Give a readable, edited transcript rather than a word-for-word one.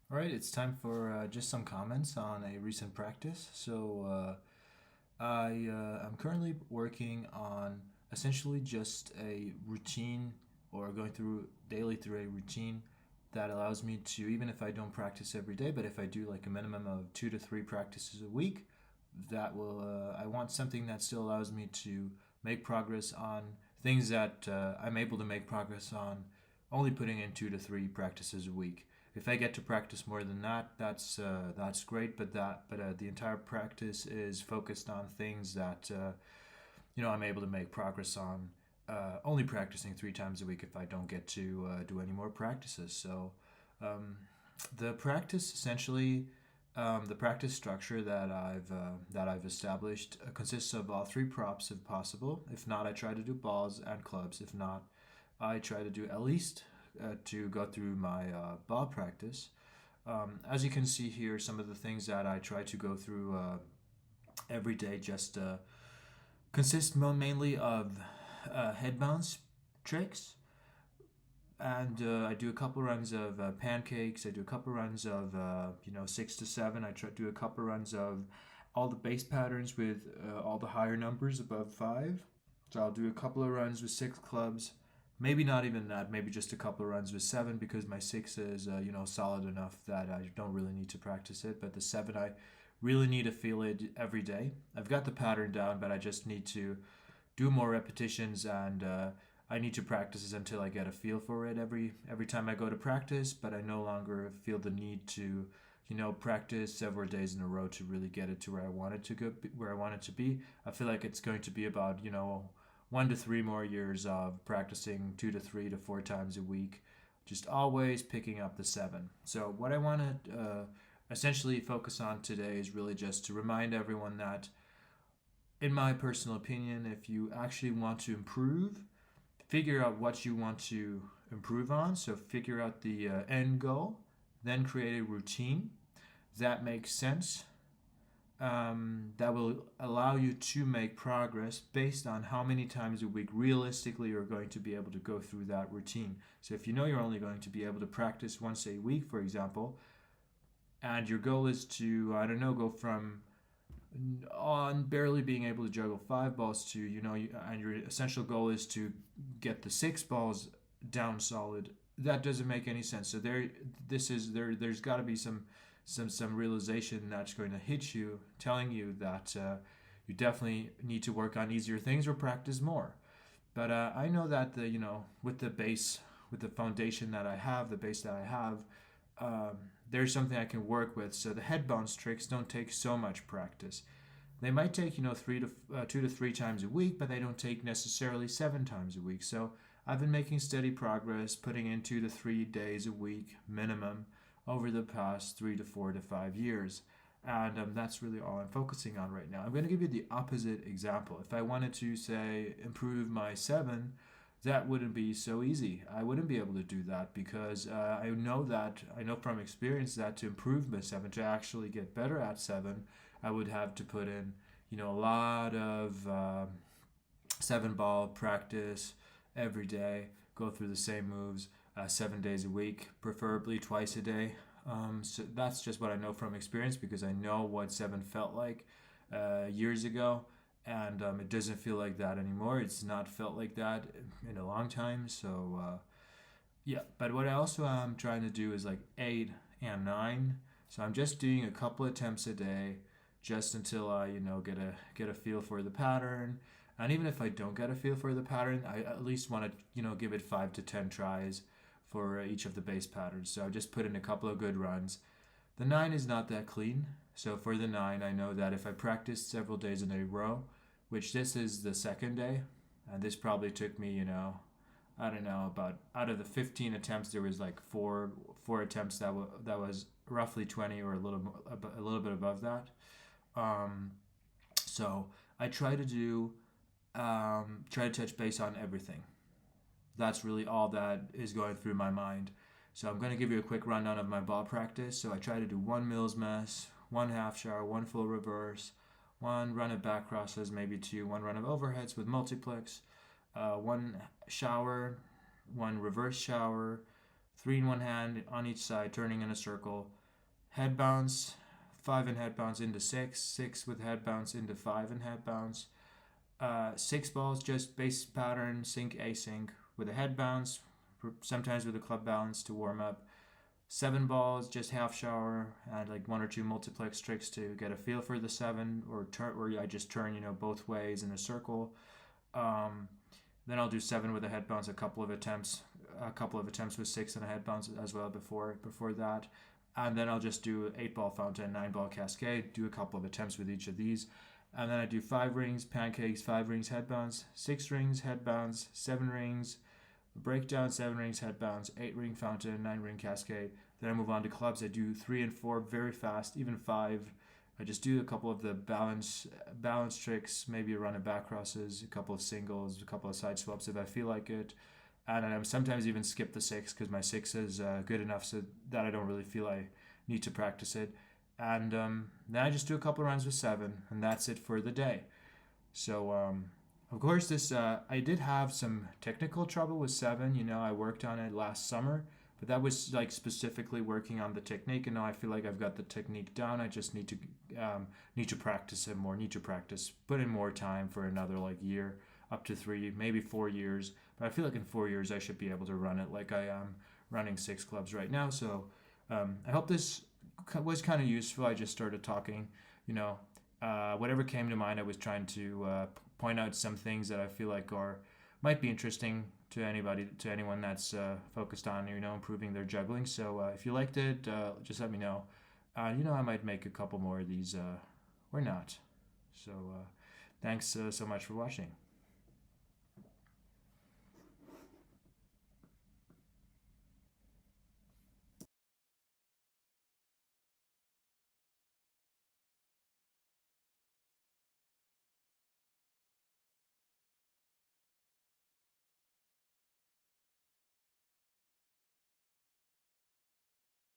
All right, it's time for just some comments on a recent practice. I'm currently working on essentially just a routine or going through daily through a routine that allows me to, even if I don't practice every day, but if I do like a minimum of 2 to 3 practices a week, I want something that still allows me to make progress on things that I'm able to make progress on only putting in 2 to 3 practices a week. If I get to practice more than that, that's great. But the entire practice is focused on things that I'm able to make progress on. Only practicing 3 times a week if I don't get to do any more practices. Um, the practice essentially, the practice structure that I've established consists of all 3 props if possible. If not, I try to do balls and clubs. If not, I try to do at least to go through my ball practice. As you can see here, some of the things that I try to go through every day just consist mainly of head bounce tricks, and I do a couple runs of pancakes. I do a couple runs of 6 to 7. I try to do a couple runs of all the bass patterns with all the higher numbers above 5. So I'll do a couple of runs with 6 clubs. Maybe not even that. Maybe just a couple of runs with 7 because my 6 is solid enough that I don't really need to practice it. But the 7 I really need to feel it every day. I've got the pattern down, but I just need to do more repetitions, and I need to practice this until I get a feel for it every time I go to practice. But I no longer feel the need to practice several days in a row to really get it to where I want it to go, where I want it to be. I feel like it's going to be about 1 to 3 more years of practicing 2 to 3 to 4 times a week, just always picking up the 7. So what I want to essentially focus on today is really just to remind everyone that, in my personal opinion, if you actually want to improve, figure out what you want to improve on. So figure out the end goal, then create a routine that makes sense, that will allow you to make progress based on how many times a week realistically you're going to be able to go through that routine. So if you know you're only going to be able to practice once a week, for example, and your goal is to, I don't know, go from on barely being able to juggle 5 balls to, and your essential goal is to get the 6 balls down solid, that doesn't make any sense. So there's got to be some realization that's going to hit you, telling you that you definitely need to work on easier things or practice more. But I know that with the base, with the foundation that I have, the base that I have, um, there's something I can work with. So the head bounce tricks don't take so much practice. They might take 2 to 3 times a week, but they don't take necessarily 7 times a week. So I've been making steady progress, putting in 2 to 3 days a week minimum over the past 3 to 4 to 5 years. And that's really all I'm focusing on right now. I'm going to give you the opposite example. If I wanted to, say, improve my 7, that wouldn't be so easy. I wouldn't be able to do that because I know from experience that to improve my 7, to actually get better at 7, I would have to put in, a lot of 7 ball practice every day, go through the same moves 7 days a week, preferably twice a day. So that's just what I know from experience because I know what 7 felt like years ago, and it doesn't feel like that anymore. It's not felt like that in a long time. Yeah, but what I also am trying to do is like 8 and 9. So I'm just doing a couple attempts a day, just until I get a feel for the pattern. And even if I don't get a feel for the pattern, I at least want to give it 5 to 10 tries for each of the bass patterns. So I just put in a couple of good runs. The 9 is not that clean. So for the 9, I know that if I practice several days in a row, which this is the second day, and this probably took me, I don't know, about out of the 15 attempts, there was like four attempts that was roughly 20 or a little bit above that. Um, so I try to touch base on everything. That's really all that is going through my mind. So I'm going to give you a quick rundown of my ball practice. So I try to do one Mills mess, one half shower, one full reverse, one run of back crosses, maybe two, one run of overheads with multiplex, one shower, one reverse shower, three in one hand on each side, turning in a circle. Head bounce, five and head bounce into six, six with head bounce into five and head bounce. Six balls, just base pattern, sync async with a head bounce, sometimes with a club balance to warm up. Seven balls, just half shower and like one or two multiplex tricks to get a feel for the seven, or I just turn both ways in a circle. Um, then I'll do seven with a head bounce, a couple of attempts with six and a head bounce as well before that. And then I'll just do 8 ball fountain, 9 ball cascade, do a couple of attempts with each of these. And then I do 5 rings, pancakes, 5 rings, head bounce, 6 rings, head bounce, 7 rings, breakdown, 7 rings, head bounce, 8 ring fountain, 9 ring cascade. Then I move on to clubs. I do 3 and 4 very fast, even 5. I just do a couple of the balance tricks, maybe a run of back crosses, a couple of singles, a couple of side swaps if I feel like it. And I sometimes even skip the 6 because my 6 is good enough so that I don't really feel I need to practice it. And then I just do a couple of runs with 7, and that's it for the day. So of course, this I did have some technical trouble with 7. I worked on it last summer, but that was like specifically working on the technique. And now I feel like I've got the technique down. I just need to practice it more. Need to practice, put in more time for another like year, up to 3, maybe 4 years. But I feel like in 4 years I should be able to run it like I am running 6 clubs right now. So I hope this was kind of useful. I just started talking. Whatever came to mind, I was trying to point out some things that I feel like might be interesting to anyone that's focused on improving their juggling. So if you liked it, just let me know. I might make a couple more of these or not. So thanks so much for watching.